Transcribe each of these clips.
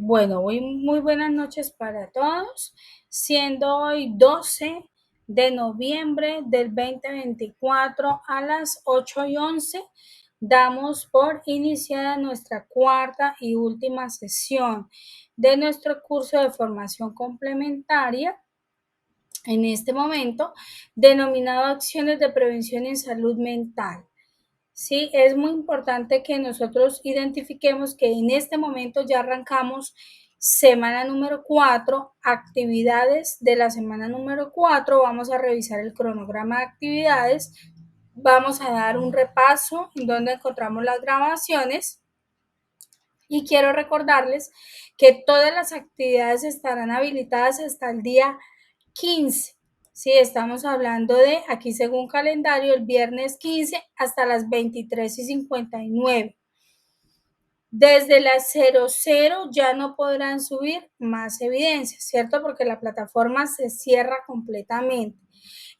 Bueno, muy buenas noches para todos, siendo hoy 12 de noviembre del 2024 a las 8:11, damos por iniciada nuestra cuarta y última sesión de nuestro curso de formación complementaria en este momento, denominado Acciones de Prevención en Salud Mental. Sí, es muy importante que nosotros identifiquemos que en este momento ya arrancamos semana número 4, actividades de la semana número 4, vamos a revisar el cronograma de actividades, vamos a dar un repaso en donde encontramos las grabaciones y quiero recordarles que todas las actividades estarán habilitadas hasta el día 15. Sí, estamos hablando de aquí según calendario el viernes 15 hasta las 23:59. Desde las 00 ya no podrán subir más evidencias, ¿cierto? Porque la plataforma se cierra completamente.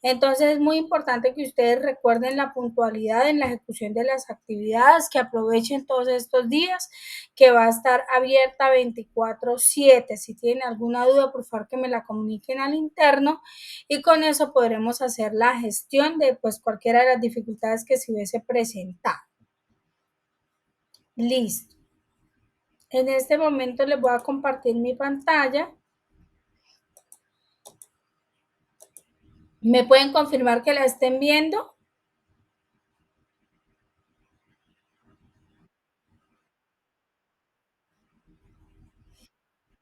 Entonces es muy importante que ustedes recuerden la puntualidad en la ejecución de las actividades, que aprovechen todos estos días, que va a estar abierta 24/7. Si tienen alguna duda, por favor que me la comuniquen al interno y con eso podremos hacer la gestión de pues cualquiera de las dificultades que se hubiese presentado. Listo. En este momento les voy a compartir mi pantalla. ¿Me pueden confirmar que la estén viendo?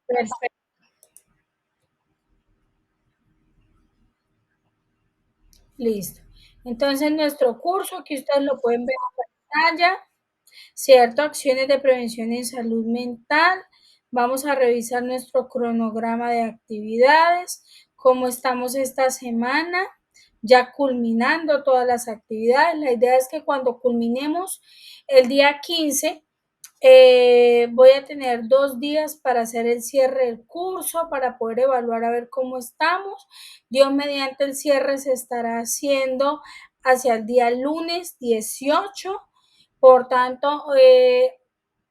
Perfecto. Listo. Entonces, nuestro curso, aquí ustedes lo pueden ver en pantalla, ¿cierto? Acciones de prevención en salud mental. Vamos a revisar nuestro cronograma de actividades, cómo estamos esta semana, ya culminando todas las actividades. La idea es que cuando culminemos el día 15, voy a tener 2 días para hacer el cierre del curso, para poder evaluar a ver cómo estamos. Dios mediante el cierre se estará haciendo hacia el día lunes 18. Por tanto,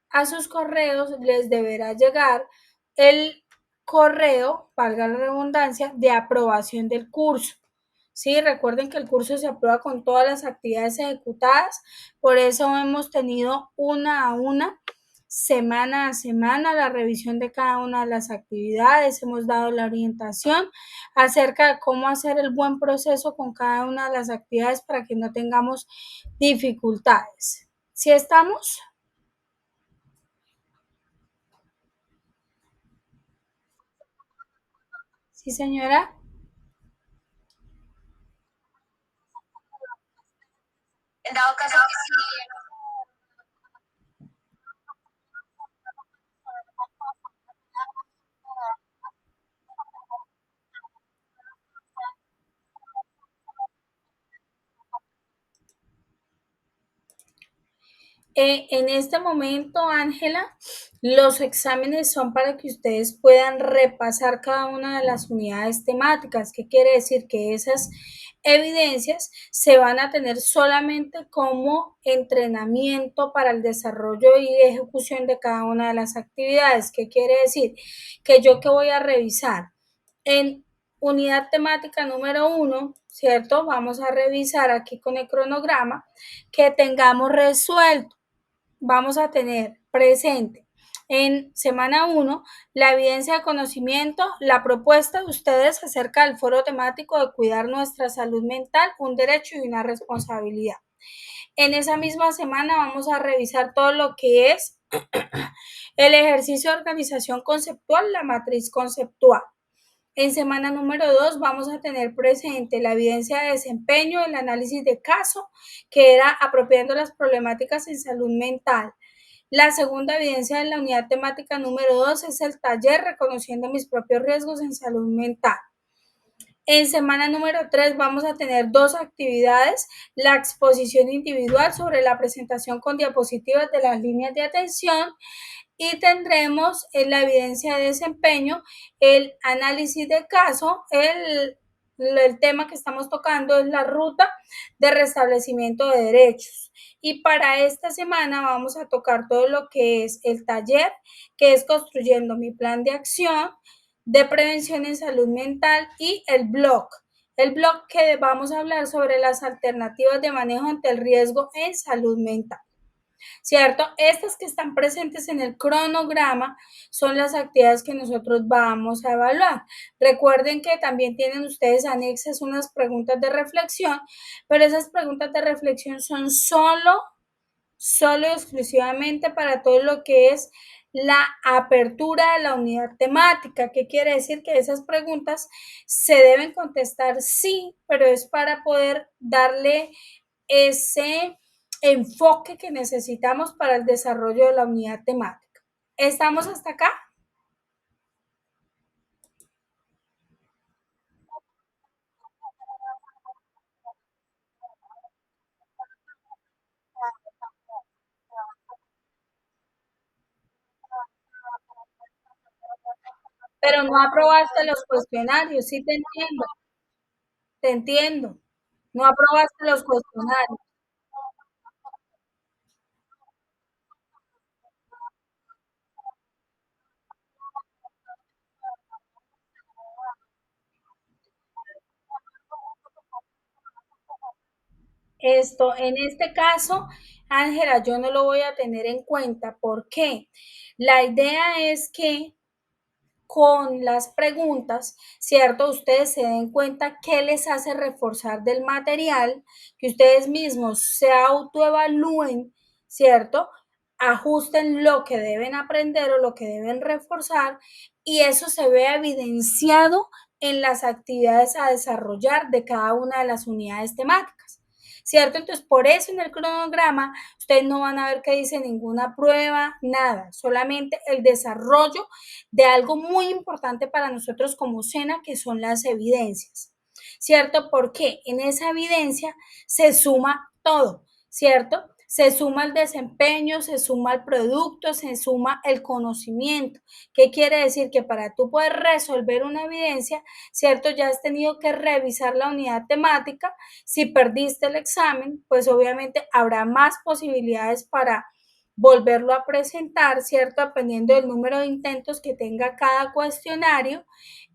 a sus correos les deberá llegar el correo, valga la redundancia, de aprobación del curso. Sí, recuerden que el curso se aprueba con todas las actividades ejecutadas, por eso hemos tenido una a una, semana a semana, la revisión de cada una de las actividades, hemos dado la orientación acerca de cómo hacer el buen proceso con cada una de las actividades para que no tengamos dificultades. ¿Sí estamos? Sí, señora. En dado caso que sí. En este momento, Ángela, los exámenes son para que ustedes puedan repasar cada una de las unidades temáticas. ¿Qué quiere decir? Que esas evidencias se van a tener solamente como entrenamiento para el desarrollo y ejecución de cada una de las actividades. ¿Qué quiere decir? Que yo que voy a revisar en unidad temática número 1, ¿cierto? Vamos a revisar aquí con el cronograma que tengamos resuelto. Vamos a tener presente en semana 1 la evidencia de conocimiento, la propuesta de ustedes acerca del foro temático de cuidar nuestra salud mental, un derecho y una responsabilidad. En esa misma semana vamos a revisar todo lo que es el ejercicio de organización conceptual, la matriz conceptual. En semana número 2 vamos a tener presente la evidencia de desempeño, el análisis de caso, que era apropiando las problemáticas en salud mental. La segunda evidencia de la unidad temática número 2 es el taller reconociendo mis propios riesgos en salud mental. En semana número 3 vamos a tener dos actividades, la exposición individual sobre la presentación con diapositivas de las líneas de atención y tendremos en la evidencia de desempeño el análisis de caso, el el tema que estamos tocando es la ruta de restablecimiento de derechos. Y para esta semana vamos a tocar todo lo que es el taller, que es construyendo mi plan de acción de prevención en salud mental, y el blog. El blog que vamos a hablar sobre las alternativas de manejo ante el riesgo en salud mental. ¿Cierto? Estas que están presentes en el cronograma son las actividades que nosotros vamos a evaluar. Recuerden que también tienen ustedes anexas unas preguntas de reflexión, pero esas preguntas de reflexión son solo y exclusivamente para todo lo que es la apertura de la unidad temática. ¿Qué quiere decir? Que esas preguntas se deben contestar sí, pero es para poder darle ese enfoque que necesitamos para el desarrollo de la unidad temática. ¿Estamos hasta acá? Pero no aprobaste los cuestionarios, sí te entiendo. No aprobaste los cuestionarios. Esto, en este caso, Ángela, yo no lo voy a tener en cuenta. ¿Por qué? La idea es que con las preguntas, ¿cierto? Ustedes se den cuenta qué les hace reforzar del material, que ustedes mismos se autoevalúen, ¿cierto? Ajusten lo que deben aprender o lo que deben reforzar, y eso se ve evidenciado en las actividades a desarrollar de cada una de las unidades temáticas. ¿Cierto? Entonces, por eso en el cronograma ustedes no van a ver que dice ninguna prueba, nada, solamente el desarrollo de algo muy importante para nosotros como SENA, que son las evidencias, ¿cierto? Porque en esa evidencia se suma todo, ¿cierto? Se suma el desempeño, se suma el producto, se suma el conocimiento. ¿Qué quiere decir? Que para tú poder resolver una evidencia, ¿cierto? Ya has tenido que revisar la unidad temática. Si perdiste el examen, pues obviamente habrá más posibilidades para volverlo a presentar, ¿cierto? Dependiendo del número de intentos que tenga cada cuestionario.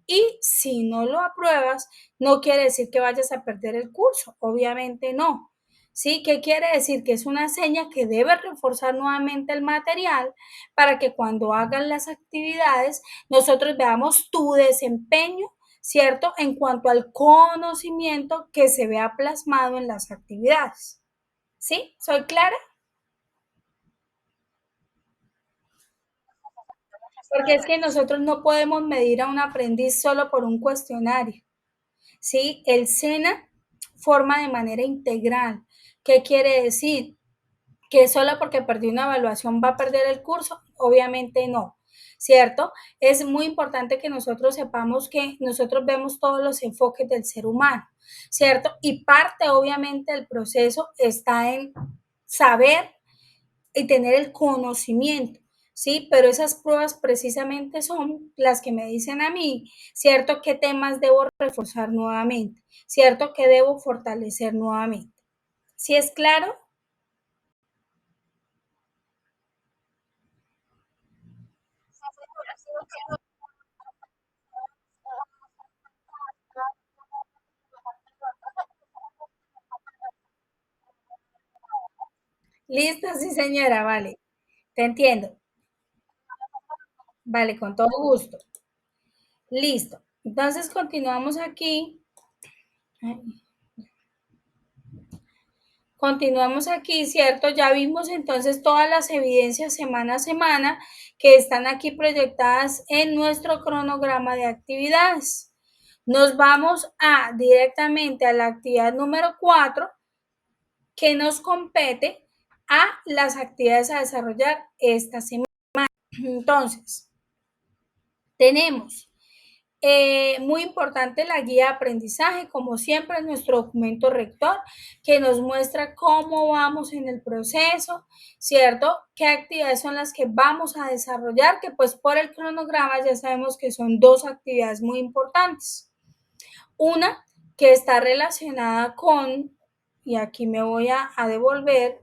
Y si no lo apruebas, no quiere decir que vayas a perder el curso, obviamente no. ¿Sí? ¿Qué quiere decir? Que es una seña que debe reforzar nuevamente el material para que cuando hagan las actividades nosotros veamos tu desempeño, ¿cierto? En cuanto al conocimiento que se vea plasmado en las actividades. ¿Sí? ¿Soy clara? Porque es que nosotros no podemos medir a un aprendiz solo por un cuestionario. ¿Sí? El SENA forma de manera integral. ¿Qué quiere decir? Que solo porque perdí una evaluación va a perder el curso, obviamente no, ¿cierto? Es muy importante que nosotros sepamos que nosotros vemos todos los enfoques del ser humano, ¿cierto? Y parte obviamente del proceso está en saber y tener el conocimiento, ¿sí? Pero esas pruebas precisamente son las que me dicen a mí, ¿cierto? ¿Qué temas debo reforzar nuevamente? ¿Cierto? ¿Qué debo fortalecer nuevamente? ¿Sí es claro? Listo, sí señora, vale, te entiendo. Vale, con todo gusto. Listo. Entonces continuamos aquí. Continuamos aquí, ¿cierto? Ya vimos entonces todas las evidencias semana a semana que están aquí proyectadas en nuestro cronograma de actividades. Nos vamos a directamente a la actividad número 4, que nos compete a las actividades a desarrollar esta semana. Entonces, tenemos muy importante la guía de aprendizaje, como siempre, nuestro documento rector, que nos muestra cómo vamos en el proceso, ¿cierto? ¿Qué actividades son las que vamos a desarrollar? Que pues por el cronograma ya sabemos que son dos actividades muy importantes. Una que está relacionada con, y aquí me voy a devolver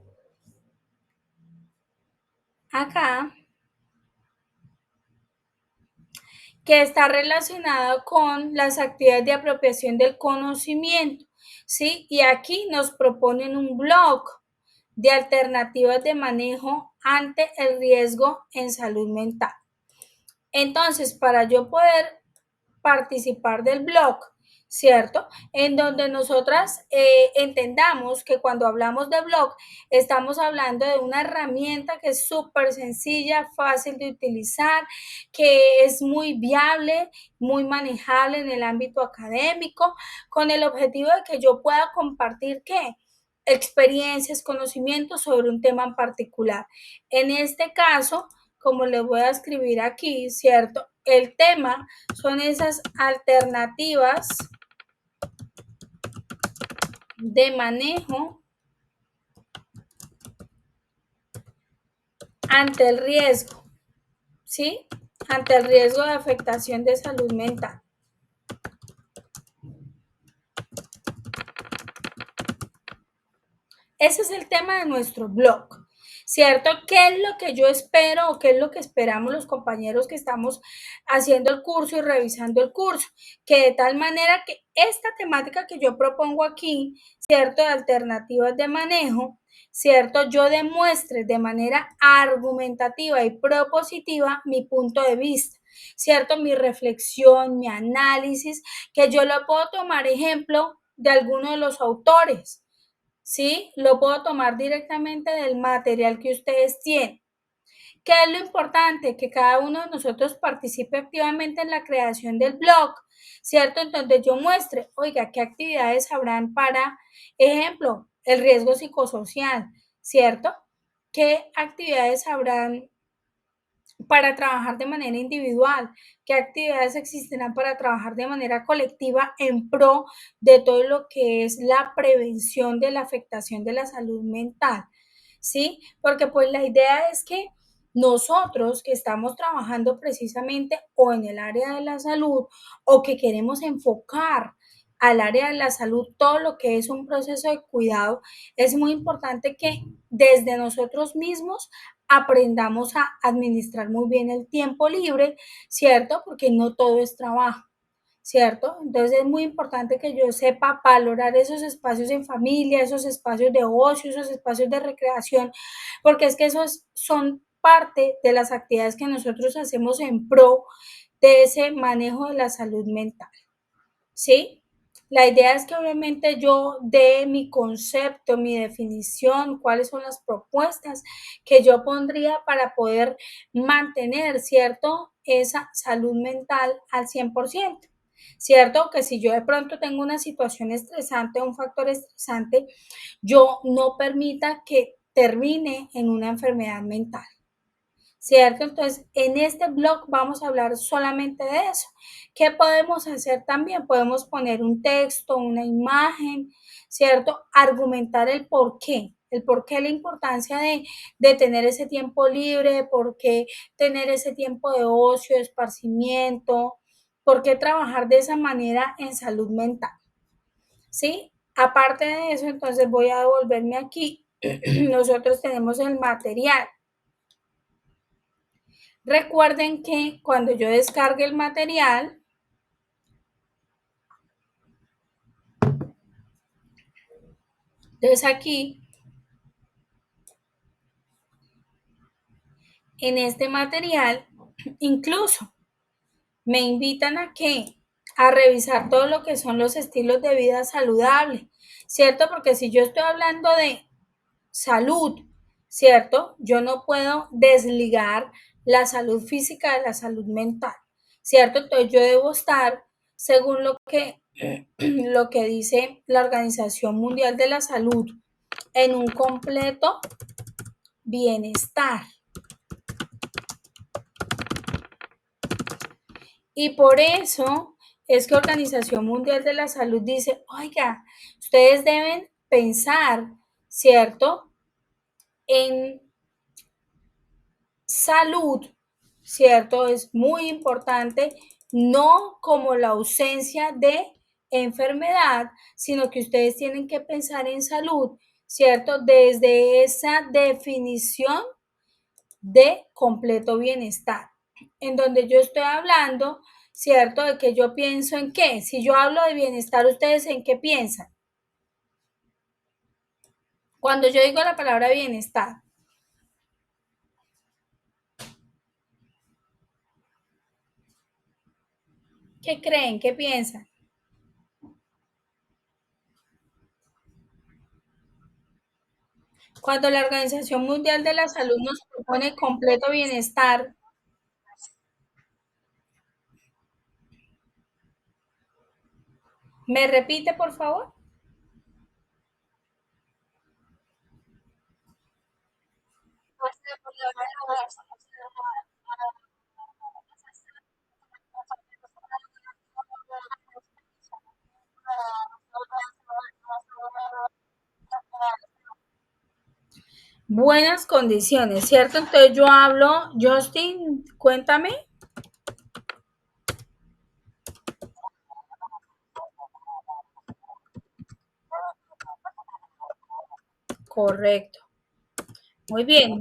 acá, que está relacionada con las actividades de apropiación del conocimiento, ¿sí? Y aquí nos proponen un blog de alternativas de manejo ante el riesgo en salud mental. Entonces, para yo poder participar del blog, ¿cierto? En donde nosotras entendamos que cuando hablamos de blog, estamos hablando de una herramienta que es súper sencilla, fácil de utilizar, que es muy viable, muy manejable en el ámbito académico, con el objetivo de que yo pueda compartir qué experiencias, conocimientos sobre un tema en particular. En este caso, como les voy a escribir aquí, ¿cierto? El tema son esas alternativas de manejo ante el riesgo, ¿sí? Ante el riesgo de afectación de salud mental. Ese es el tema de nuestro blog, ¿cierto? ¿Qué es lo que yo espero o qué es lo que esperamos los compañeros que estamos haciendo el curso y revisando el curso? Que de tal manera que esta temática que yo propongo aquí, ¿cierto? De alternativas de manejo, ¿cierto? Yo demuestre de manera argumentativa y propositiva mi punto de vista, ¿cierto? Mi reflexión, mi análisis, que yo lo puedo tomar ejemplo de alguno de los autores, ¿sí? Lo puedo tomar directamente del material que ustedes tienen. ¿Qué es lo importante? Que cada uno de nosotros participe activamente en la creación del blog, ¿cierto? Entonces yo muestre, oiga, qué actividades habrán para, ejemplo, el riesgo psicosocial, ¿cierto? ¿Qué actividades habrán para trabajar de manera individual? ¿Qué actividades existirán para trabajar de manera colectiva en pro de todo lo que es la prevención de la afectación de la salud mental? ¿Sí? Porque pues la idea es que nosotros que estamos trabajando precisamente o en el área de la salud o que queremos enfocar al área de la salud todo lo que es un proceso de cuidado, es muy importante que desde nosotros mismos aprendamos a administrar muy bien el tiempo libre, ¿cierto? Porque no todo es trabajo, ¿cierto? Entonces es muy importante que yo sepa valorar esos espacios en familia, esos espacios de ocio, esos espacios de recreación, porque es que esos son parte de las actividades que nosotros hacemos en pro de ese manejo de la salud mental, ¿sí? La idea es que obviamente yo dé mi concepto, mi definición, cuáles son las propuestas que yo pondría para poder mantener, ¿cierto? Esa salud mental al 100%, ¿cierto? Que si yo de pronto tengo una situación estresante, un factor estresante, yo no permita que termine en una enfermedad mental. ¿Cierto? Entonces, en este blog vamos a hablar solamente de eso. ¿Qué podemos hacer también? Podemos poner un texto, una imagen, ¿cierto? Argumentar el por qué la importancia de tener ese tiempo libre, por qué tener ese tiempo de ocio, de esparcimiento, por qué trabajar de esa manera en salud mental, ¿sí? Aparte de eso, entonces voy a devolverme aquí. Nosotros tenemos el material. Recuerden que cuando yo descargue el material, entonces aquí, en este material, incluso me invitan a que a revisar todo lo que son los estilos de vida saludable, ¿cierto? Porque si yo estoy hablando de salud, ¿cierto? Yo no puedo desligar la salud física de la salud mental, ¿cierto? Entonces yo debo estar, según lo que dice la Organización Mundial de la Salud, en un completo bienestar. Y por eso es que Organización Mundial de la Salud dice, oiga, ustedes deben pensar, ¿cierto? En salud, ¿cierto? Es muy importante, no como la ausencia de enfermedad, sino que ustedes tienen que pensar en salud, ¿cierto? Desde esa definición de completo bienestar, en donde yo estoy hablando, ¿cierto? De que yo pienso en qué. Si yo hablo de bienestar, ¿ustedes en qué piensan? Cuando yo digo la palabra bienestar, ¿qué creen? ¿Qué piensan? Cuando la Organización Mundial de la Salud nos propone completo bienestar, ¿me repite, por favor? Buenas condiciones, ¿cierto? Entonces yo hablo, Justin, cuéntame. Correcto. Muy bien.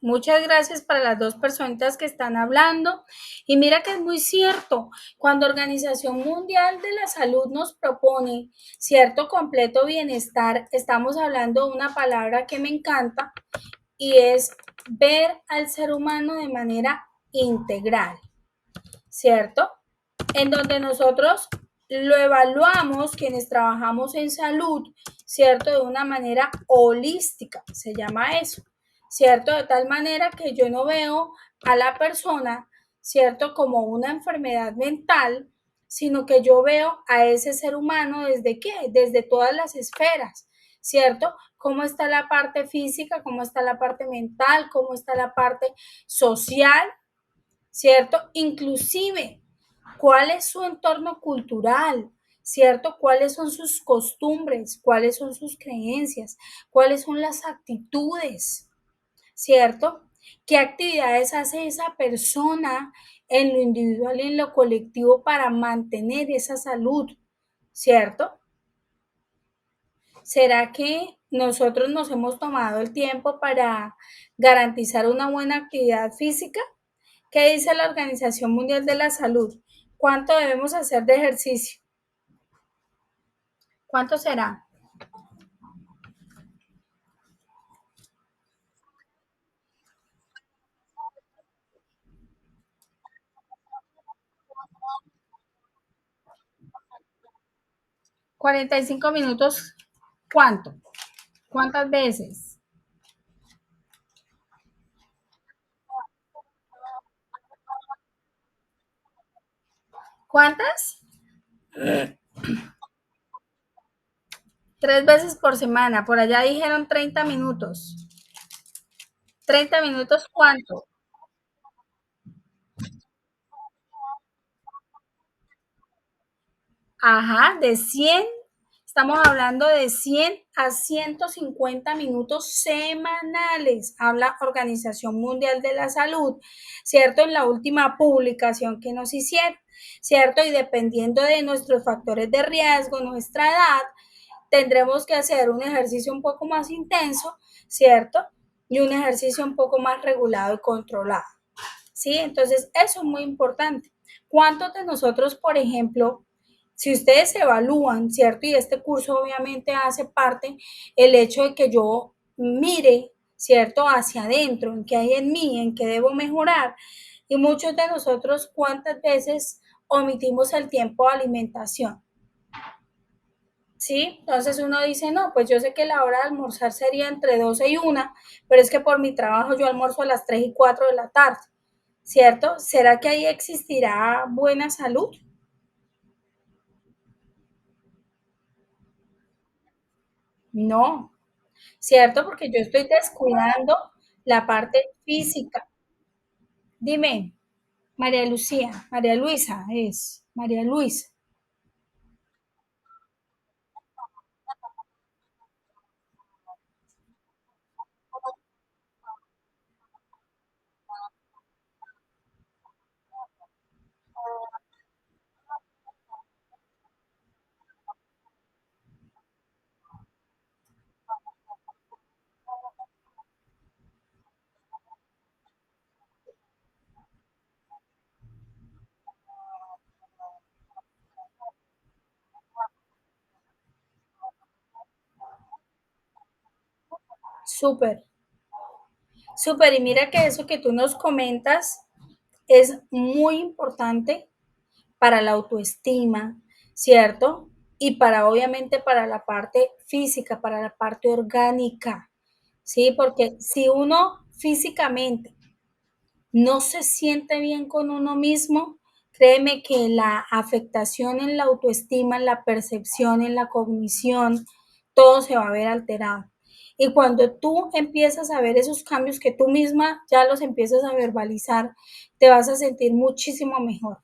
Muchas gracias para las dos personitas que están hablando. Y mira que es muy cierto, cuando Organización Mundial de la Salud nos propone cierto completo bienestar, estamos hablando de una palabra que me encanta y es ver al ser humano de manera integral, ¿cierto? En donde nosotros lo evaluamos, quienes trabajamos en salud, ¿cierto? De una manera holística, se llama eso, ¿cierto? De tal manera que yo no veo a la persona, ¿cierto? Como una enfermedad mental, sino que yo veo a ese ser humano desde qué? Desde todas las esferas, ¿cierto? Cómo está la parte física, cómo está la parte mental, cómo está la parte social, ¿cierto? Inclusive, ¿cuál es su entorno cultural? ¿Cierto? ¿Cuáles son sus costumbres? ¿Cuáles son sus creencias? ¿Cuáles son las actitudes? ¿Cierto? ¿Qué actividades hace esa persona en lo individual y en lo colectivo para mantener esa salud? ¿Cierto? ¿Será que nosotros nos hemos tomado el tiempo para garantizar una buena actividad física? ¿Qué dice la Organización Mundial de la Salud? ¿Cuánto debemos hacer de ejercicio? ¿Cuánto será? 45 minutos. ¿Cuánto? ¿Cuántas veces? ¿Cuántas? 3 veces por semana. Por allá dijeron 30 minutos. ¿30 minutos cuánto? Ajá, de 100. Estamos hablando de 100 a 150 minutos semanales, habla Organización Mundial de la Salud, ¿cierto? En la última publicación que nos hicieron, ¿cierto? Y dependiendo de nuestros factores de riesgo, nuestra edad, tendremos que hacer un ejercicio un poco más intenso, ¿cierto? Y un ejercicio un poco más regulado y controlado, ¿sí? Entonces, eso es muy importante. ¿Cuántos de nosotros, por ejemplo, si ustedes se evalúan, ¿cierto? Y este curso obviamente hace parte el hecho de que yo mire, ¿cierto? Hacia adentro, en qué hay en mí, en qué debo mejorar. Y muchos de nosotros, ¿cuántas veces omitimos el tiempo de alimentación? ¿Sí? Entonces uno dice, no, pues yo sé que la hora de almorzar sería entre 12 y 1, pero es que por mi trabajo yo almuerzo a las 3 y 4 de la tarde, ¿cierto? ¿Será que ahí existirá buena salud? No, ¿cierto? Porque yo estoy descuidando la parte física. Dime, María Lucía, María Luisa es, María Luisa. súper, súper. Y mira que eso que tú nos comentas es muy importante para la autoestima, ¿cierto? Y para obviamente para la parte física, para la parte orgánica, ¿sí? Porque si uno físicamente no se siente bien con uno mismo, créeme que la afectación en la autoestima, en la percepción, en la cognición, todo se va a ver alterado. Y cuando tú empiezas a ver esos cambios que tú misma ya los empiezas a verbalizar, te vas a sentir muchísimo mejor.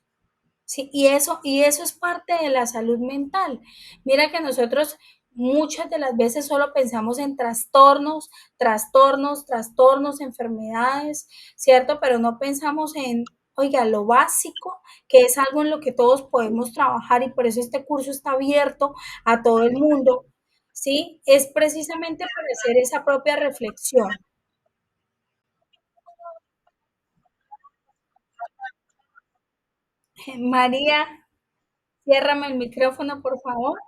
Sí, y eso es parte de la salud mental. Mira que nosotros muchas de las veces solo pensamos en trastornos, trastornos, trastornos, enfermedades, ¿cierto? Pero no pensamos en, oiga, lo básico, que es algo en lo que todos podemos trabajar y por eso este curso está abierto a todo el mundo, ¿sí? Es precisamente para hacer esa propia reflexión. María, ciérrame el micrófono, por favor.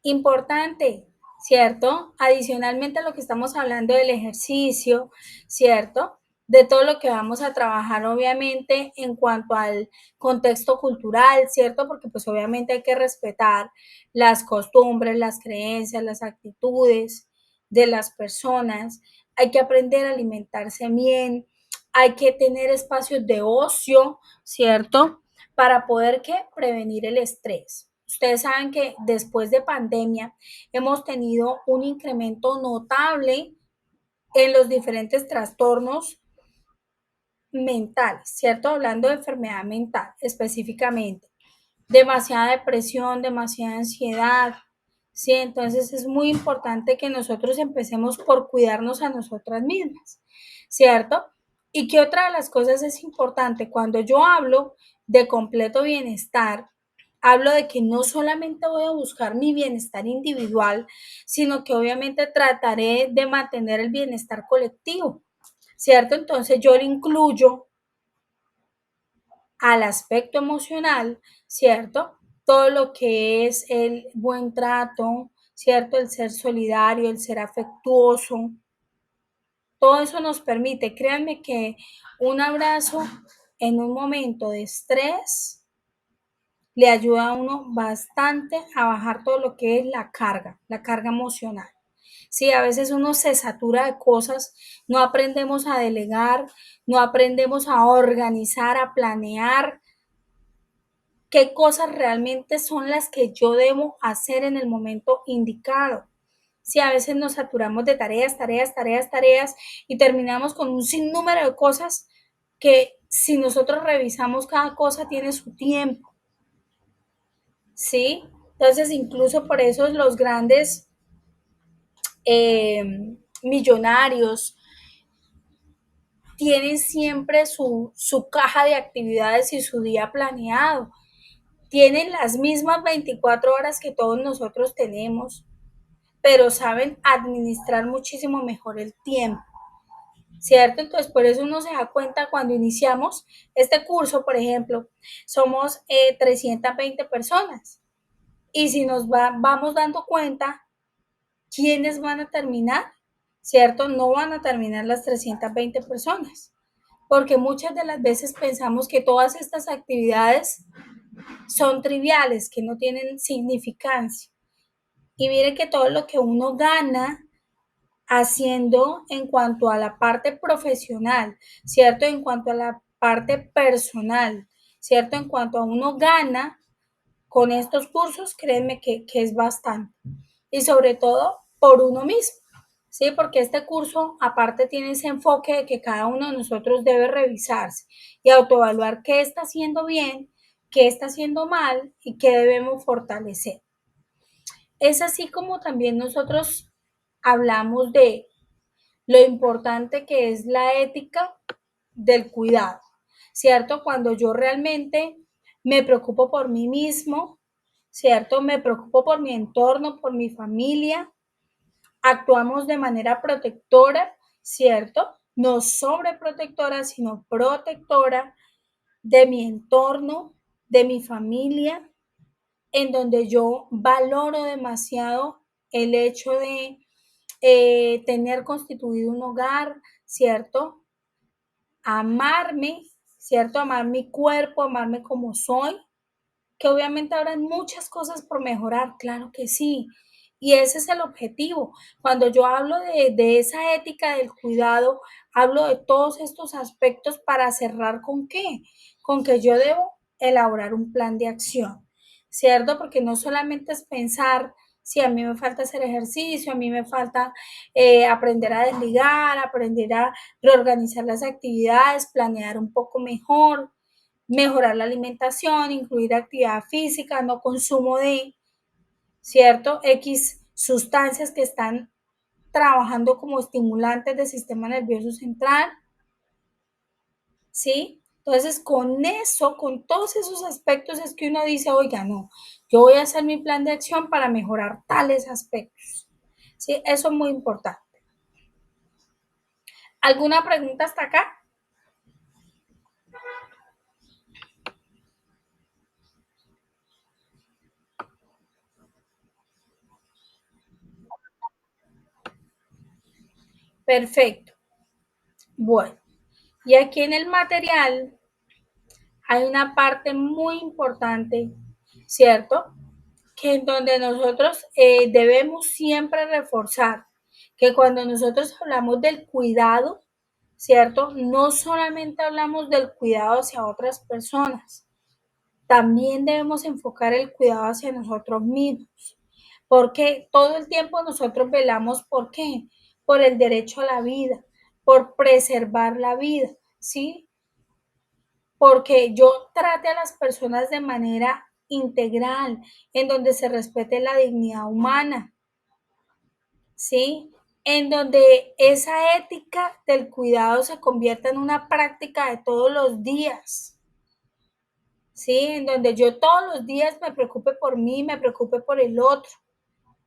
Importante, ¿cierto? Adicionalmente a lo que estamos hablando del ejercicio, ¿cierto? De todo lo que vamos a trabajar, obviamente, en cuanto al contexto cultural, ¿cierto? Porque pues obviamente hay que respetar las costumbres, las creencias, las actitudes de las personas. Hay que aprender a alimentarse bien, hay que tener espacios de ocio, ¿cierto? Para poder ¿qué? Prevenir el estrés. Ustedes saben que después de pandemia hemos tenido un incremento notable en los diferentes trastornos mentales, ¿cierto? Hablando de enfermedad mental específicamente. Demasiada depresión, demasiada ansiedad, ¿sí? Entonces es muy importante que nosotros empecemos por cuidarnos a nosotras mismas, ¿cierto? Y que otra de las cosas es importante, cuando yo hablo de completo bienestar, hablo de que no solamente voy a buscar mi bienestar individual, sino que obviamente trataré de mantener el bienestar colectivo, ¿cierto? Entonces yo lo incluyo al aspecto emocional, ¿cierto? Todo lo que es el buen trato, ¿cierto? El ser solidario, el ser afectuoso, todo eso nos permite, créanme que un abrazo en un momento de estrés le ayuda a uno bastante a bajar todo lo que es la carga emocional. Sí, a veces uno se satura de cosas, no aprendemos a delegar, no aprendemos a organizar, a planear, qué cosas realmente son las que yo debo hacer en el momento indicado. Si a veces nos saturamos de tareas, tareas, tareas, tareas y terminamos con un sinnúmero de cosas que si nosotros revisamos cada cosa tiene su tiempo, ¿sí? Entonces incluso por eso los grandes millonarios tienen siempre su caja de actividades y su día planeado. Tienen las mismas 24 horas que todos nosotros tenemos, pero saben administrar muchísimo mejor el tiempo, ¿cierto? Entonces, por eso uno se da cuenta cuando iniciamos este curso, por ejemplo, somos 320 personas y si vamos dando cuenta quiénes van a terminar, ¿cierto? No van a terminar las 320 personas, porque muchas de las veces pensamos que todas estas actividades son triviales, que no tienen significancia. Y mire que todo lo que uno gana haciendo en cuanto a la parte profesional, ¿cierto? En cuanto a la parte personal, ¿cierto? En cuanto a uno gana con estos cursos, créanme que es bastante. Y sobre todo por uno mismo, ¿sí? Porque este curso aparte tiene ese enfoque de que cada uno de nosotros debe revisarse y autoevaluar qué está haciendo bien, qué está haciendo mal y qué debemos fortalecer. Es así como también nosotros hablamos de lo importante que es la ética del cuidado, ¿cierto? Cuando yo realmente me preocupo por mí mismo, ¿cierto? Me preocupo por mi entorno, por mi familia, actuamos de manera protectora, ¿cierto? No sobreprotectora, sino protectora de mi entorno, de mi familia, en donde yo valoro demasiado el hecho de tener constituido un hogar, ¿cierto? Amarme, ¿cierto? Amar mi cuerpo, amarme como soy, que obviamente habrá muchas cosas por mejorar, claro que sí. Y ese es el objetivo. Cuando yo hablo de esa ética del cuidado, hablo de todos estos aspectos para cerrar con qué? Con que yo debo elaborar un plan de acción, ¿cierto? Porque no solamente es pensar si a mí me falta hacer ejercicio, a mí me falta aprender a desligar, aprender a reorganizar las actividades, planear un poco mejor, mejorar la alimentación, incluir actividad física, no consumo de, ¿cierto? X sustancias que están trabajando como estimulantes del sistema nervioso central, ¿sí? Entonces, con eso, con todos esos aspectos es que uno dice, oiga, no, yo voy a hacer mi plan de acción para mejorar tales aspectos, ¿sí? Eso es muy importante. ¿Alguna pregunta hasta acá? Perfecto. Bueno, y aquí en el material hay una parte muy importante, ¿cierto? Que en donde nosotros debemos siempre reforzar que cuando nosotros hablamos del cuidado, ¿cierto? No solamente hablamos del cuidado hacia otras personas, también debemos enfocar el cuidado hacia nosotros mismos, porque todo el tiempo nosotros velamos por qué, por el derecho a la vida, por preservar la vida, ¿sí? Porque yo trate a las personas de manera integral, en donde se respete la dignidad humana, ¿sí? En donde esa ética del cuidado se convierta en una práctica de todos los días, ¿sí? En donde yo todos los días me preocupe por mí, me preocupe por el otro,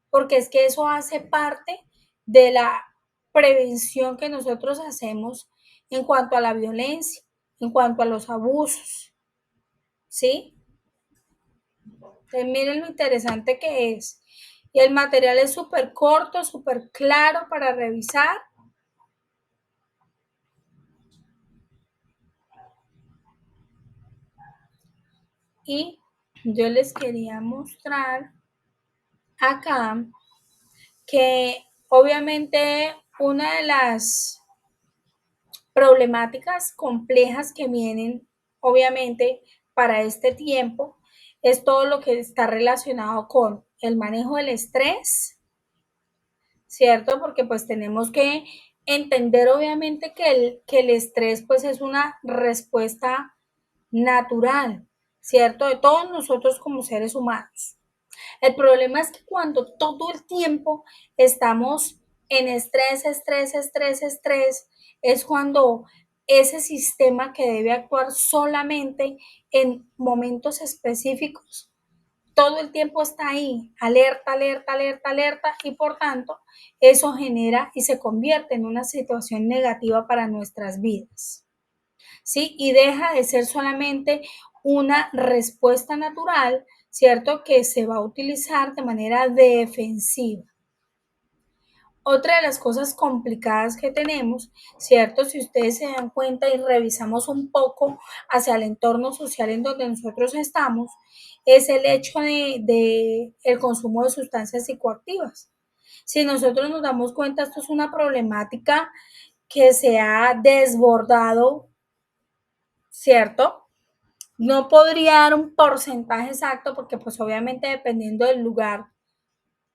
porque es que eso hace parte de la prevención que nosotros hacemos en cuanto a la violencia, en cuanto a los abusos, ¿sí? Entonces, miren lo interesante que es. Y el material es súper corto, súper claro para revisar. Y yo les quería mostrar acá que obviamente una de las problemáticas complejas que vienen, obviamente, para este tiempo es todo lo que está relacionado con el manejo del estrés, ¿cierto? Porque pues tenemos que entender obviamente que el estrés pues es una respuesta natural, ¿cierto? De todos nosotros como seres humanos. El problema es que cuando todo el tiempo estamos en estrés, estrés, estrés, estrés, es cuando ese sistema que debe actuar solamente en momentos específicos, todo el tiempo está ahí, alerta, alerta, alerta, alerta, y por tanto eso genera y se convierte en una situación negativa para nuestras vidas, ¿sí? Y deja de ser solamente una respuesta natural, ¿cierto? Que se va a utilizar de manera defensiva. Otra de las cosas complicadas que tenemos, ¿cierto? Si ustedes se dan cuenta y revisamos un poco hacia el entorno social en donde nosotros estamos, es el hecho de el consumo de sustancias psicoactivas. Si nosotros nos damos cuenta, esto es una problemática que se ha desbordado, ¿cierto? No podría dar un porcentaje exacto porque pues obviamente dependiendo del lugar,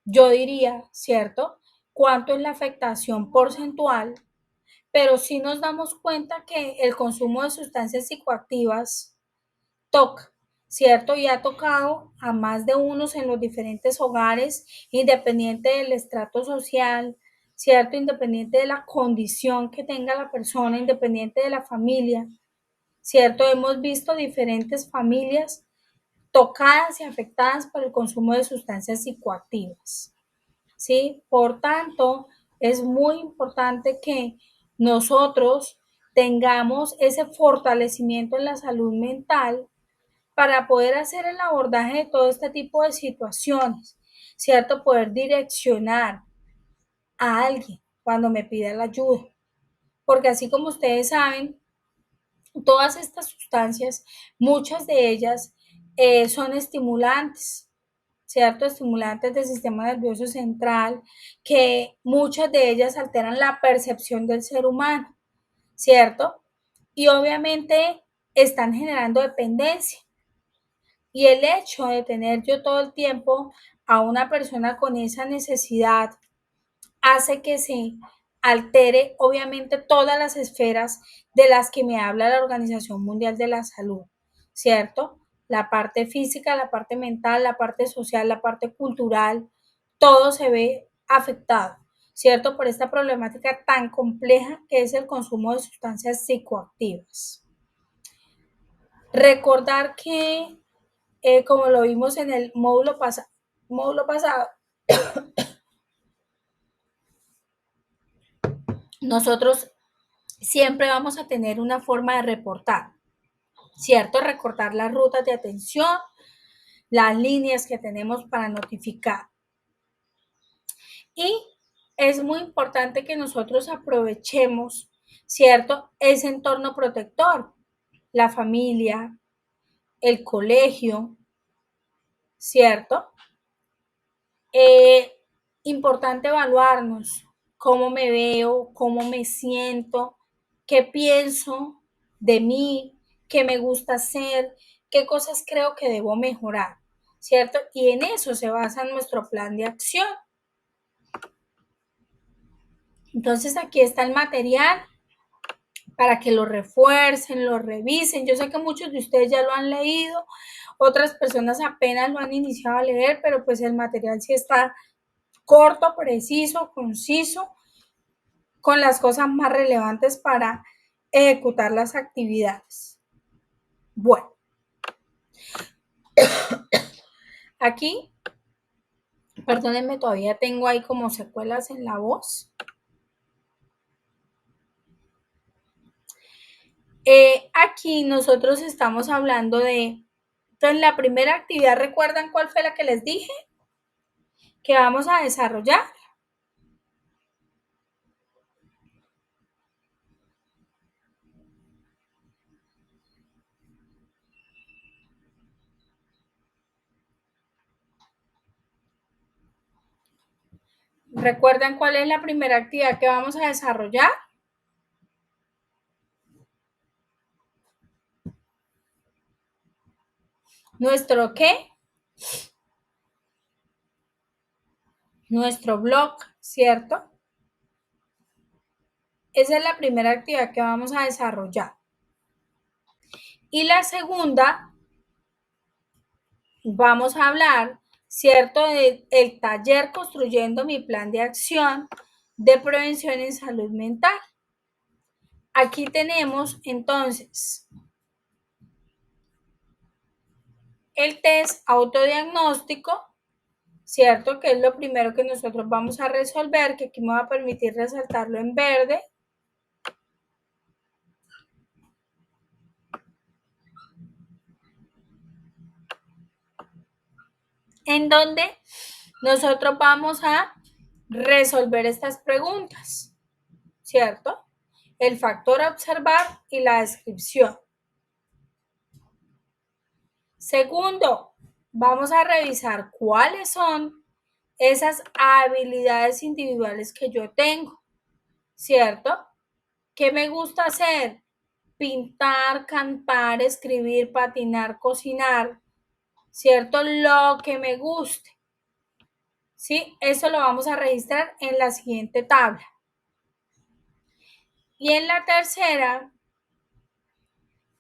yo diría, ¿cierto? Cuánto es la afectación porcentual, pero sí nos damos cuenta que el consumo de sustancias psicoactivas toca, ¿cierto? Y ha tocado a más de unos en los diferentes hogares, independiente del estrato social, ¿cierto? Independiente de la condición que tenga la persona, independiente de la familia, ¿cierto? Hemos visto diferentes familias tocadas y afectadas por el consumo de sustancias psicoactivas, ¿sí? Por tanto, es muy importante que nosotros tengamos ese fortalecimiento en la salud mental para poder hacer el abordaje de todo este tipo de situaciones, ¿cierto? Poder direccionar, a alguien cuando me pida la ayuda. Porque así como ustedes saben, todas estas sustancias, muchas de ellas son estimulantes, ¿cierto? Estimulantes del sistema nervioso central, que muchas de ellas alteran la percepción del ser humano, ¿cierto? Y obviamente están generando dependencia. Y el hecho de tener yo todo el tiempo a una persona con esa necesidad hace que se altere obviamente todas las esferas de las que me habla la Organización Mundial de la Salud, ¿cierto? La parte física, la parte mental, la parte social, la parte cultural, todo se ve afectado, ¿cierto? Por esta problemática tan compleja que es el consumo de sustancias psicoactivas. Recordar que, como lo vimos en el módulo pasado, nosotros siempre vamos a tener una forma de reportar, ¿cierto? Recortar las rutas de atención, las líneas que tenemos para notificar. Y es muy importante que nosotros aprovechemos, ¿cierto? Ese entorno protector, la familia, el colegio, ¿cierto? Importante evaluarnos cómo me veo, cómo me siento, qué pienso de mí, qué me gusta hacer, qué cosas creo que debo mejorar, ¿cierto? Y en eso se basa nuestro plan de acción. Entonces aquí está el material para que lo refuercen, lo revisen. Yo sé que muchos de ustedes ya lo han leído, otras personas apenas lo han iniciado a leer, pero pues el material sí está corto, preciso, conciso, con las cosas más relevantes para ejecutar las actividades. Bueno, aquí, perdónenme, todavía tengo ahí como secuelas en la voz. Aquí nosotros estamos hablando de, entonces la primera actividad, ¿recuerdan cuál fue la que les dije? Que vamos a desarrollar. ¿Recuerdan cuál es la primera actividad que vamos a desarrollar? ¿Nuestro qué? Nuestro blog, ¿cierto? Esa es la primera actividad que vamos a desarrollar. Y la segunda, vamos a hablar, ¿cierto?, del taller Construyendo mi plan de acción de prevención en salud mental. Aquí tenemos entonces el test autodiagnóstico, ¿cierto? Que es lo primero que nosotros vamos a resolver, que aquí me va a permitir resaltarlo en verde. En donde nosotros vamos a resolver estas preguntas, ¿cierto? El factor a observar y la descripción. Segundo, vamos a revisar cuáles son esas habilidades individuales que yo tengo, ¿cierto? ¿Qué me gusta hacer? Pintar, cantar, escribir, patinar, cocinar, ¿cierto? Lo que me guste, ¿sí? Eso lo vamos a registrar en la siguiente tabla. Y en la tercera,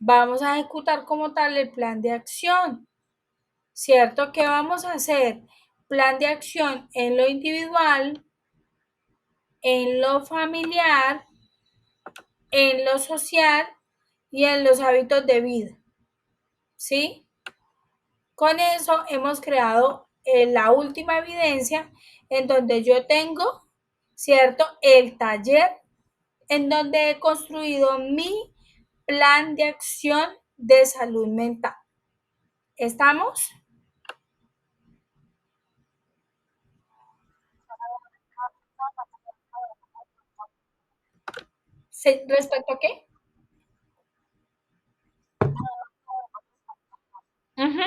vamos a ejecutar como tal el plan de acción, ¿cierto? ¿Qué vamos a hacer? Plan de acción en lo individual, en lo familiar, en lo social y en los hábitos de vida, ¿sí? Con eso hemos creado la última evidencia en donde yo tengo, ¿cierto?, el taller en donde he construido mi plan de acción de salud mental. ¿Estamos? ¿Respecto a qué? Ujú.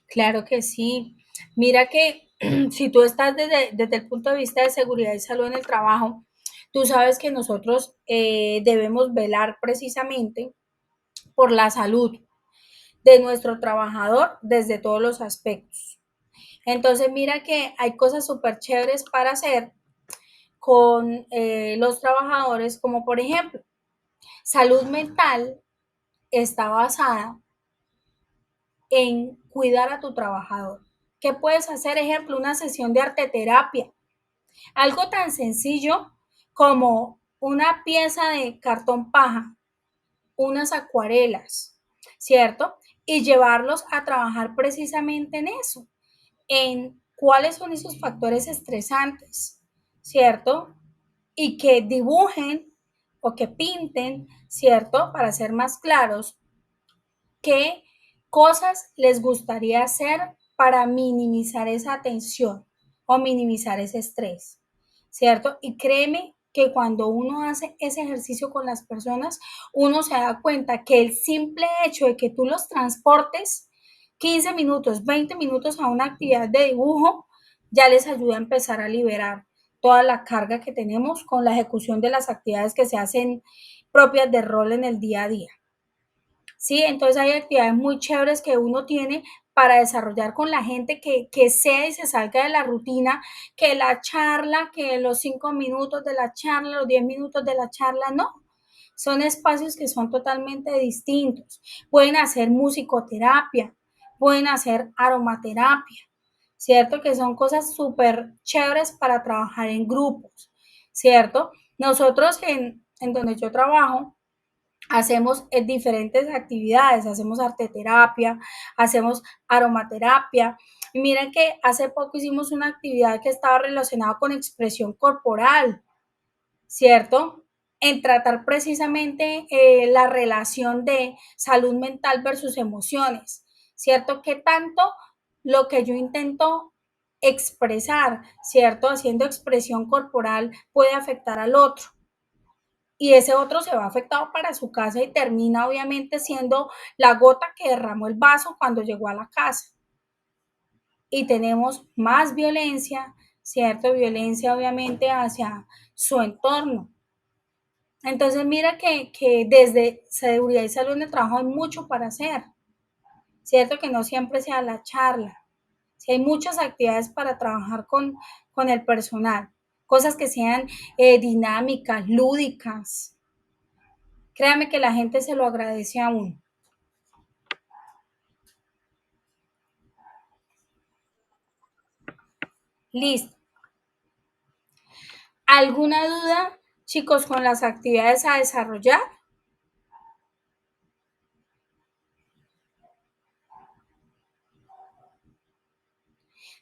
Claro que sí. Mira que si tú estás desde el punto de vista de seguridad y salud en el trabajo, tú sabes que nosotros debemos velar precisamente por la salud de nuestro trabajador desde todos los aspectos. Entonces, mira que hay cosas súper chéveres para hacer con los trabajadores, como por ejemplo, salud mental está basada en cuidar a tu trabajador. ¿Qué puedes hacer? Ejemplo, una sesión de arte terapia. Algo tan sencillo como una pieza de cartón paja, unas acuarelas, ¿cierto? Y llevarlos a trabajar precisamente en eso, en cuáles son esos factores estresantes, ¿cierto? Y que dibujen o que pinten, ¿cierto? Para ser más claros, qué cosas les gustaría hacer para minimizar esa tensión o minimizar ese estrés, ¿cierto? Y créeme que cuando uno hace ese ejercicio con las personas, uno se da cuenta que el simple hecho de que tú los transportes 15 minutos, 20 minutos a una actividad de dibujo, ya les ayuda a empezar a liberar toda la carga que tenemos con la ejecución de las actividades que se hacen propias de rol en el día a día. Sí, entonces hay actividades muy chéveres que uno tiene para desarrollar con la gente que sea y se salga de la rutina, que la charla, que los 5 minutos de la charla, los 10 minutos de la charla, no. Son espacios que son totalmente distintos. Pueden hacer musicoterapia, pueden hacer aromaterapia, ¿cierto? Que son cosas súper chéveres para trabajar en grupos, ¿cierto? Nosotros en donde yo trabajo, hacemos diferentes actividades, hacemos arteterapia, hacemos aromaterapia. Y miren que hace poco hicimos una actividad que estaba relacionada con expresión corporal, ¿cierto? En tratar precisamente la relación de salud mental versus emociones, ¿cierto? Que tanto lo que yo intento expresar, ¿cierto? Haciendo expresión corporal puede afectar al otro y ese otro se va afectado para su casa y termina obviamente siendo la gota que derramó el vaso cuando llegó a la casa. Y tenemos más violencia, ¿cierto? Violencia obviamente hacia su entorno. Entonces mira que desde seguridad y salud en el trabajo hay mucho para hacer, ¿cierto? Que no siempre sea la charla. Sí, hay muchas actividades para trabajar con el personal, cosas que sean dinámicas, lúdicas. Créame que la gente se lo agradece a uno. Listo. ¿Alguna duda, chicos, con las actividades a desarrollar?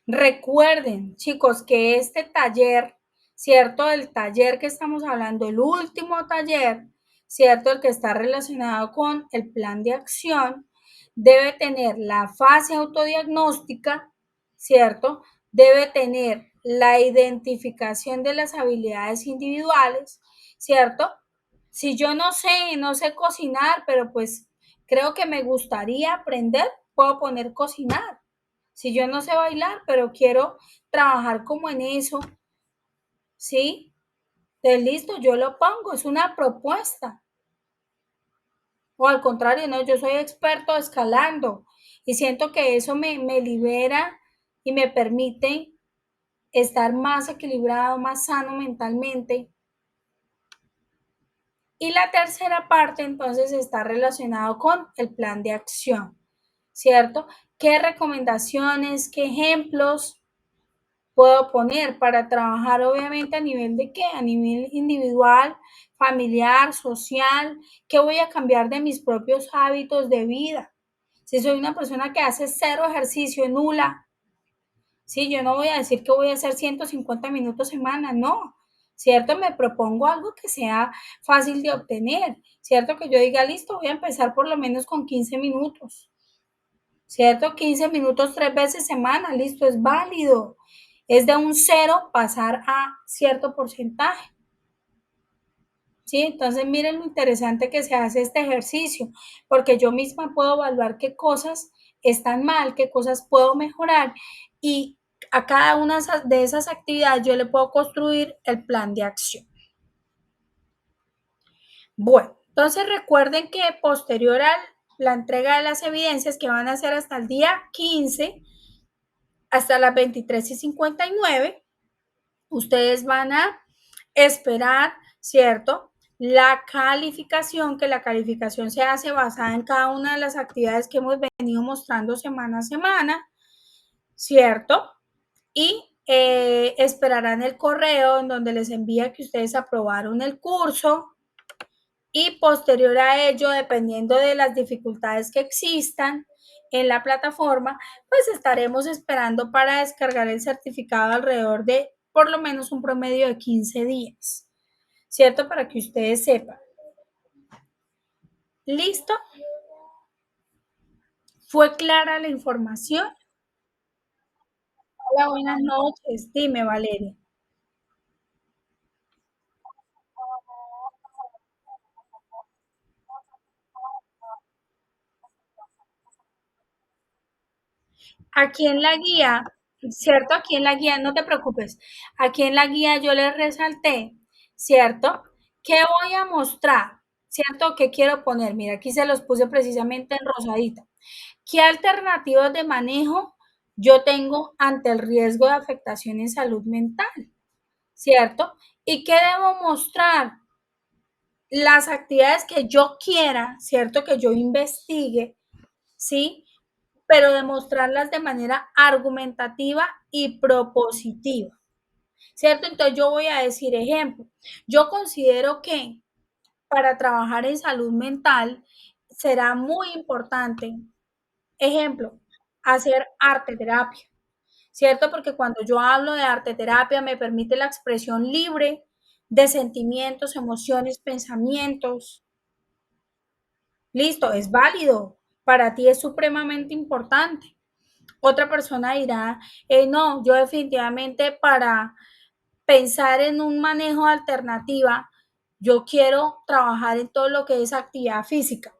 Recuerden, chicos, que este taller, ¿cierto? El taller que estamos hablando, el último taller, ¿cierto? El que está relacionado con el plan de acción, debe tener la fase autodiagnóstica, ¿cierto? Debe tener la identificación de las habilidades individuales, ¿cierto? Si yo no sé cocinar, pero pues creo que me gustaría aprender, puedo poner cocinar. Si yo no sé bailar, pero quiero trabajar como en eso, ¿sí? De listo, yo lo pongo, es una propuesta. O al contrario, no, yo soy experto escalando y siento que eso me libera y me permite estar más equilibrado, más sano mentalmente. Y la tercera parte entonces está relacionado con el plan de acción, ¿cierto? ¿Qué recomendaciones, qué ejemplos puedo poner para trabajar obviamente a nivel de qué, a nivel individual, familiar, social, qué voy a cambiar de mis propios hábitos de vida? Si soy una persona que hace cero ejercicio, nula, Sí, yo no voy a decir que voy a hacer 150 minutos semana, no. ¿Cierto? Me propongo algo que sea fácil de obtener. ¿Cierto? Que yo diga, listo, voy a empezar por lo menos con 15 minutos. ¿Cierto? 15 minutos 3 veces semana, listo, es válido. Es de un cero pasar a cierto porcentaje. ¿Sí? Entonces, miren lo interesante que se hace este ejercicio, porque yo misma puedo evaluar qué cosas están mal, qué cosas puedo mejorar y a cada una de esas actividades yo le puedo construir el plan de acción. Bueno, entonces recuerden que posterior a la entrega de las evidencias que van a ser hasta el día 15, hasta las 23:59, ustedes van a esperar, ¿cierto? La calificación, que la calificación se hace basada en cada una de las actividades que hemos venido mostrando semana a semana, ¿cierto? Y esperarán el correo en donde les envía que ustedes aprobaron el curso y posterior a ello, dependiendo de las dificultades que existan en la plataforma, pues estaremos esperando para descargar el certificado alrededor de por lo menos un promedio de 15 días, ¿cierto? Para que ustedes sepan. ¿Listo? ¿Fue clara la información? Hola, buenas noches. Dime, Valeria. Aquí en la guía, ¿cierto? Aquí en la guía, no te preocupes. Aquí en la guía yo les resalté, ¿cierto? ¿Qué voy a mostrar? ¿Cierto? ¿Qué quiero poner? Mira, aquí se los puse precisamente en rosadito. ¿Qué alternativas de manejo yo tengo ante el riesgo de afectación en salud mental? ¿Cierto? ¿Y qué debo mostrar? Las actividades que yo quiera, ¿cierto? Que yo investigue, ¿sí? Pero demostrarlas de manera argumentativa y propositiva, ¿cierto? Entonces yo voy a decir ejemplo. Yo considero que para trabajar en salud mental será muy importante, ejemplo, hacer arte terapia, ¿cierto? Porque cuando yo hablo de arte terapia me permite la expresión libre de sentimientos, emociones, pensamientos. Listo, es válido. Para ti es supremamente importante. Otra persona dirá, no, yo definitivamente para pensar en un manejo alternativa, yo quiero trabajar en todo lo que es actividad física.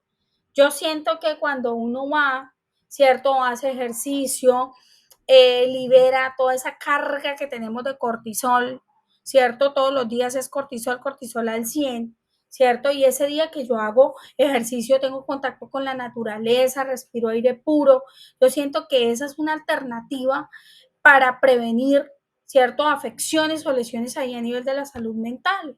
Yo siento que cuando uno va, ¿cierto? Hace ejercicio, libera toda esa carga que tenemos de cortisol, ¿cierto? Todos los días es cortisol, cortisol al 100, ¿cierto? Y ese día que yo hago ejercicio, tengo contacto con la naturaleza, respiro aire puro, yo siento que esa es una alternativa para prevenir, ¿cierto? Afecciones o lesiones ahí a nivel de la salud mental,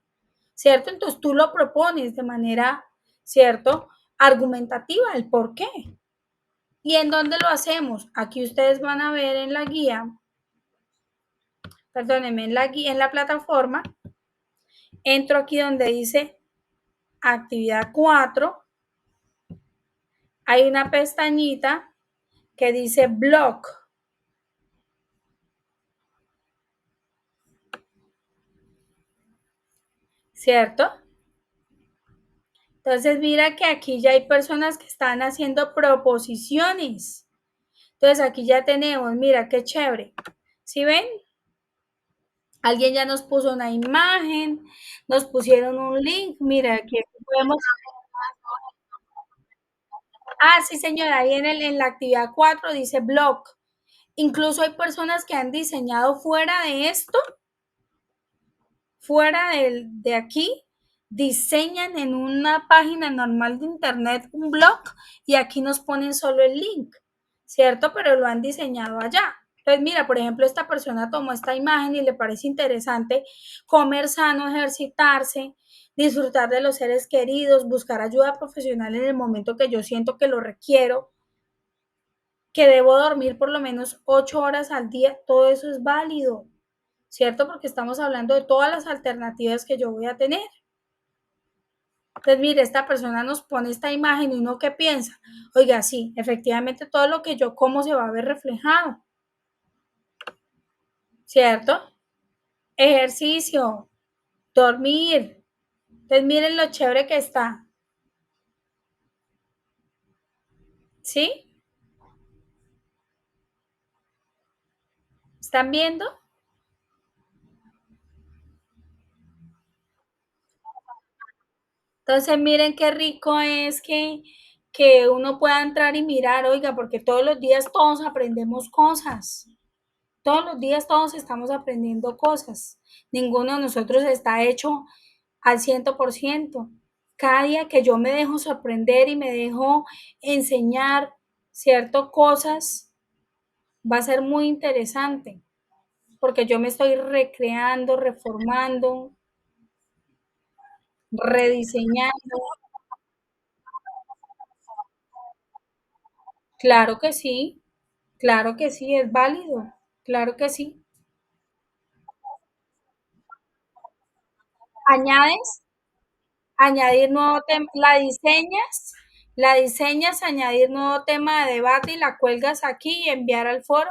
¿cierto? Entonces tú lo propones de manera, ¿cierto? Argumentativa, el por qué. ¿Y en dónde lo hacemos? Aquí ustedes van a ver en la guía, perdónenme, en la plataforma, entro aquí donde dice actividad 4, hay una pestañita que dice blog, ¿cierto? Entonces mira que aquí ya hay personas que están haciendo proposiciones. Entonces aquí ya tenemos, mira qué chévere. ¿Sí ven? Alguien ya nos puso una imagen, nos pusieron un link, mira, aquí podemos. Ah, sí, señora, ahí en la actividad 4 dice blog. Incluso hay personas que han diseñado fuera de esto, fuera de aquí, diseñan en una página normal de internet un blog y aquí nos ponen solo el link, ¿cierto? Pero lo han diseñado allá. Entonces, mira, por ejemplo, esta persona tomó esta imagen y le parece interesante comer sano, ejercitarse, disfrutar de los seres queridos, buscar ayuda profesional en el momento que yo siento que lo requiero, que debo dormir por lo menos 8 horas al día, todo eso es válido, ¿cierto? Porque estamos hablando de todas las alternativas que yo voy a tener. Entonces, mire, esta persona nos pone esta imagen y uno qué piensa, oiga, sí, efectivamente todo lo que yo como se va a ver reflejado. ¿cierto? Ejercicio, dormir. Entonces miren lo chévere que está, ¿sí? ¿Están viendo? Entonces miren qué rico es que uno pueda entrar y mirar, oiga, porque todos los días todos aprendemos cosas. Todos los días todos estamos aprendiendo cosas. Ninguno de nosotros está hecho al 100%. Cada día que yo me dejo sorprender y me dejo enseñar ciertas cosas, va a ser muy interesante, porque yo me estoy recreando, reformando, rediseñando. Claro que sí, es válido, claro que sí. Añades, añadir nuevo tema, la diseñas, añadir nuevo tema de debate y la cuelgas aquí y enviar al foro.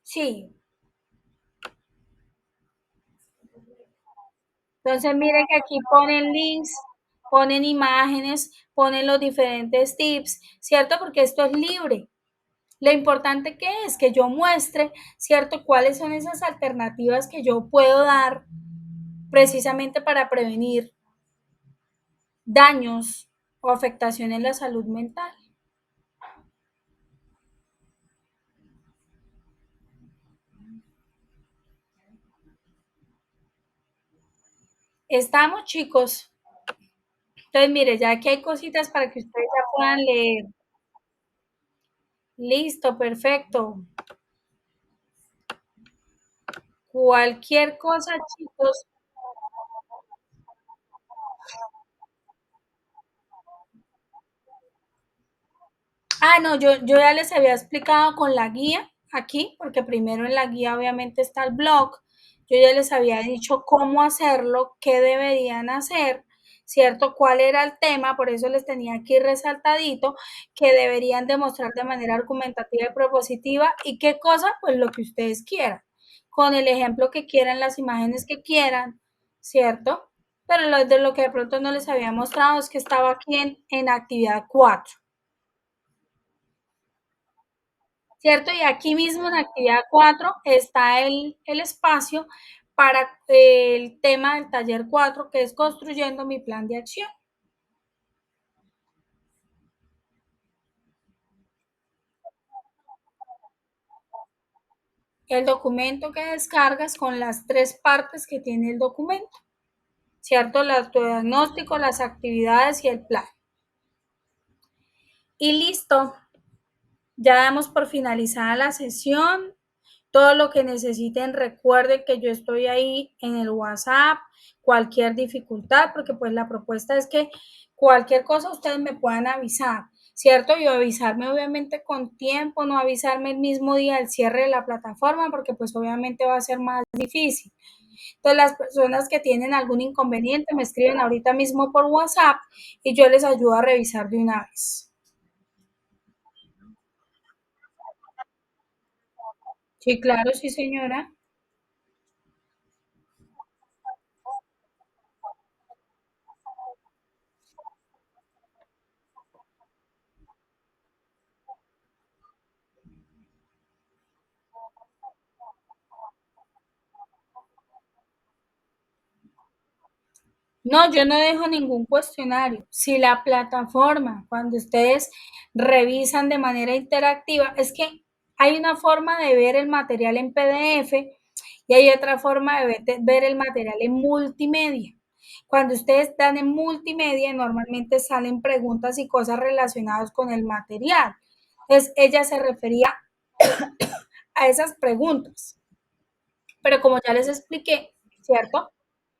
Sí, entonces miren que aquí ponen links, ponen imágenes, ponen los diferentes tips, ¿cierto? Porque esto es libre. Lo importante que es que yo muestre, ¿cierto? Cuáles son esas alternativas que yo puedo dar precisamente para prevenir daños o afectaciones en la salud mental. Estamos, chicos. Entonces, mire, ya aquí hay cositas para que ustedes ya puedan leer. Listo, perfecto. Cualquier cosa, chicos. Ah, no, yo ya les había explicado con la guía aquí, porque primero en la guía obviamente está el blog. Yo ya les había dicho cómo hacerlo, qué deberían hacer, ¿cierto? Cuál era el tema, por eso les tenía aquí resaltadito, que deberían demostrar de manera argumentativa y propositiva y qué cosa, pues lo que ustedes quieran, con el ejemplo que quieran, las imágenes que quieran, ¿cierto? Pero de lo que de pronto no les había mostrado es que estaba aquí en actividad 4. ¿Cierto? Y aquí mismo en actividad 4 está el espacio para el tema del taller 4 que es construyendo mi plan de acción. El documento que descargas con las tres partes que tiene el documento, ¿cierto? El autodiagnóstico, las actividades y el plan. Y listo, ya damos por finalizada la sesión. Todo lo que necesiten, recuerden que yo estoy ahí en el WhatsApp, cualquier dificultad, porque pues la propuesta es que cualquier cosa ustedes me puedan avisar, ¿cierto? Y avisarme obviamente con tiempo, no avisarme el mismo día del cierre de la plataforma, porque pues obviamente va a ser más difícil. Entonces las personas que tienen algún inconveniente me escriben ahorita mismo por WhatsApp y yo les ayudo a revisar de una vez. Sí, claro, sí, señora. No, yo no dejo ningún cuestionario. Si la plataforma, cuando ustedes revisan de manera interactiva, es que hay una forma de ver el material en PDF y hay otra forma de ver el material en multimedia. Cuando ustedes están en multimedia, normalmente salen preguntas y cosas relacionadas con el material. Entonces, ella se refería a esas preguntas. Pero como ya les expliqué, ¿cierto?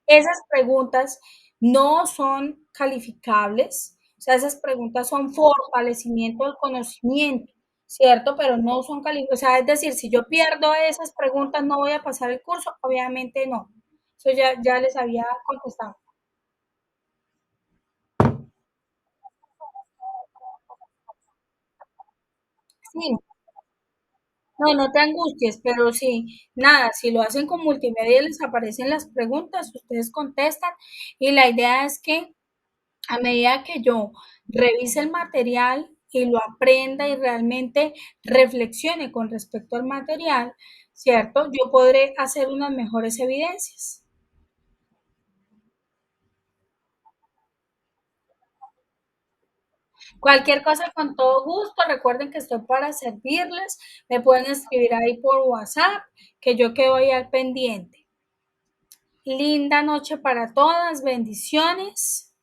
Esas preguntas no son calificables, o sea, esas preguntas son fortalecimiento del conocimiento, ¿cierto? Pero no son calificables, o sea, es decir, si yo pierdo esas preguntas, no voy a pasar el curso, obviamente no. Eso ya les había contestado. Sí, no, no te angusties, pero sí, nada, si lo hacen con multimedia y les aparecen las preguntas, ustedes contestan y la idea es que a medida que yo revise el material y lo aprenda y realmente reflexione con respecto al material, ¿cierto? Yo podré hacer unas mejores evidencias. Cualquier cosa con todo gusto, recuerden que estoy para servirles, me pueden escribir ahí por WhatsApp, que yo quedo ahí al pendiente. Linda noche para todas, bendiciones.